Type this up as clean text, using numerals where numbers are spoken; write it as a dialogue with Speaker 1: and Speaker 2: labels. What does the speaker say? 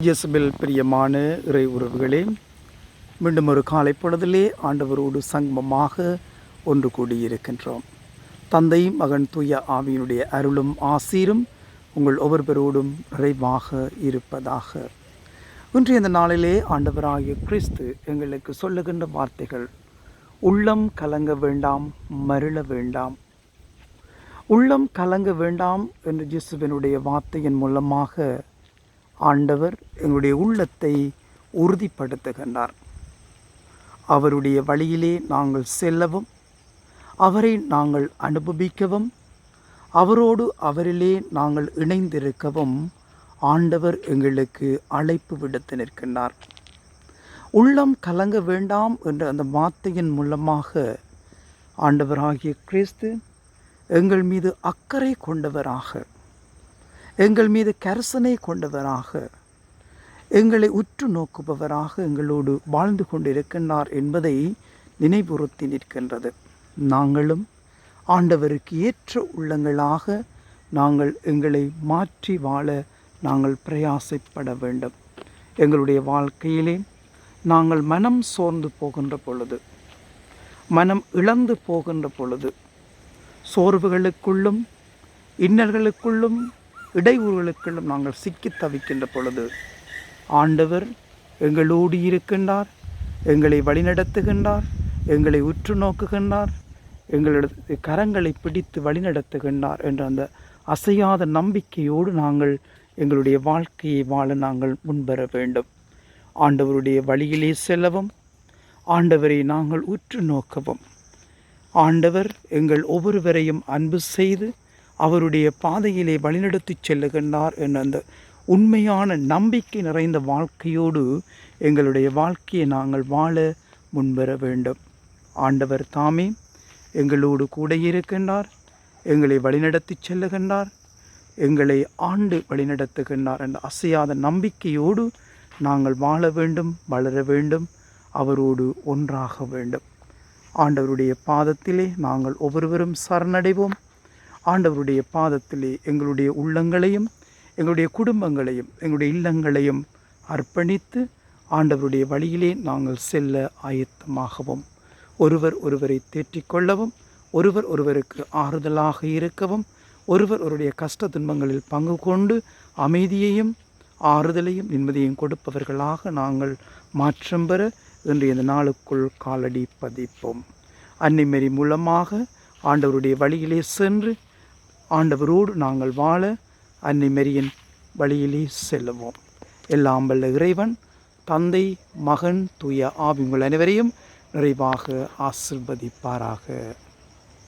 Speaker 1: இயேசுவில் பிரியமான இறை உறவுகளே, மீண்டும் ஒரு காலை பொழுதிலே ஆண்டவரோடு சங்கமமாக ஒன்று கூடியிருக்கின்றோம். தந்தை, மகன், தூய ஆவியினுடைய அருளும் ஆசீரும் உங்கள் ஒவ்வொருவரோடும் நிறைவாக இருப்பதாக. இன்றைய இந்த நாளிலே ஆண்டவராகிய கிறிஸ்து எங்களுக்கு சொல்லுகின்ற வார்த்தைகள்: உள்ளம் கலங்க வேண்டாம், மருள வேண்டாம். உள்ளம் கலங்க வேண்டாம் என்று இயேசுவினுடைய வார்த்தையின் மூலமாக ஆண்டவர் எங்களுடைய உள்ளத்தை உறுதிப்படுத்துகின்றார். அவருடைய வழியிலே நாங்கள் செல்லவும், அவரை நாங்கள் அனுபவிக்கவும், அவரிலே நாங்கள் இணைந்திருக்கவும் ஆண்டவர் எங்களுக்கு அழைப்பு விடுத்து நிற்கின்றார். உள்ளம் கலங்க வேண்டாம் என்ற அந்த வார்த்தையின் மூலமாக ஆண்டவராகிய கிறிஸ்து எங்கள் மீது அக்கறை கொண்டவராக, எங்கள் மீது கரிசனை கொண்டவராக, எங்களை உற்று நோக்குபவராக எங்களோடு வாழ்ந்து கொண்டிருக்கின்றார் என்பதை நினைவுறுத்தி நிற்கின்றது. நாங்களும் ஆண்டவருக்கு ஏற்ற உள்ளங்களாக நாங்கள் எங்களை மாற்றி வாழ நாங்கள் பிரயாசப்பட வேண்டும். எங்களுடைய வாழ்க்கையிலே நாங்கள் மனம் சோர்ந்து போகின்ற பொழுது, மனம் இழந்து போகின்ற பொழுது, சோர்வுகளுக்குள்ளும் இன்னல்களுக்குள்ளும் இடையூறுகளுக்குள்ளும் நாங்கள் சிக்கி தவிக்கின்ற பொழுது ஆண்டவர் எங்களோடு இருக்கின்றார், எங்களை வழிநடத்துகின்றார், எங்களை உற்று நோக்குகின்றார், எங்களது கரங்களை பிடித்து வழிநடத்துகின்றார் என்ற அந்த அசையாத நம்பிக்கையோடு நாங்கள் எங்களுடைய வாழ்க்கையை வாழ நாங்கள் முன்வர வேண்டும். ஆண்டவருடைய வழியிலே செல்லவும், ஆண்டவரை நாங்கள் உற்று நோக்கவும், ஆண்டவர் எங்கள் ஒவ்வொருவரையும் அன்பு செய்து அவருடைய பாதையிலே வழிநடத்தி செல்லுகின்றார் என்ற அந்த உண்மையான நம்பிக்கை நிறைந்த வாழ்க்கையோடு எங்களுடைய வாழ்க்கையை நாங்கள் வாழ முன்வர வேண்டும். ஆண்டவர் தாமே எங்களோடு கூட இருக்கின்றார், எங்களை வழிநடத்தி செல்லுகின்றார், எங்களை ஆண்டு வழிநடத்துகின்றார் என்ற அசையாத நம்பிக்கையோடு நாங்கள் வாழ வேண்டும், வளர வேண்டும், அவரோடு ஒன்றாக வேண்டும். ஆண்டவருடைய பாதத்திலே நாங்கள் ஒவ்வொருவரும் சரணடைவோம். ஆண்டவருடைய பாதத்திலே எங்களுடைய உள்ளங்களையும், எங்களுடைய குடும்பங்களையும், எங்களுடைய இல்லங்களையும் அர்ப்பணித்து ஆண்டவருடைய வழியிலே நாங்கள் செல்ல ஆயத்தமாகவும், ஒருவர் ஒருவரை தேற்றிக்கொள்ளவும், ஒருவர் ஒருவருக்கு ஆறுதலாக இருக்கவும், ஒருவர் ஒருவருடைய கஷ்ட துன்பங்களில் பங்கு கொண்டு அமைதியையும் ஆறுதலையும் நிம்மதியையும் கொடுப்பவர்களாக நாங்கள் மாற்றம் பெற இன்றைய இந்த நாளுக்குள் காலடி பதிப்போம். அன்னை மேரி மூலமாக ஆண்டவருடைய வழியிலே சென்று ஆண்டவரோடு நாங்கள் வாழ அன்னை மேரியின் வழியிலே செல்லுவோம். எல்லாம் வல்ல இறைவன் தந்தை, மகன், தூய ஆவி உங்கள் அனைவரையும் நிறைவாக ஆசீர்வதிப்பாராக.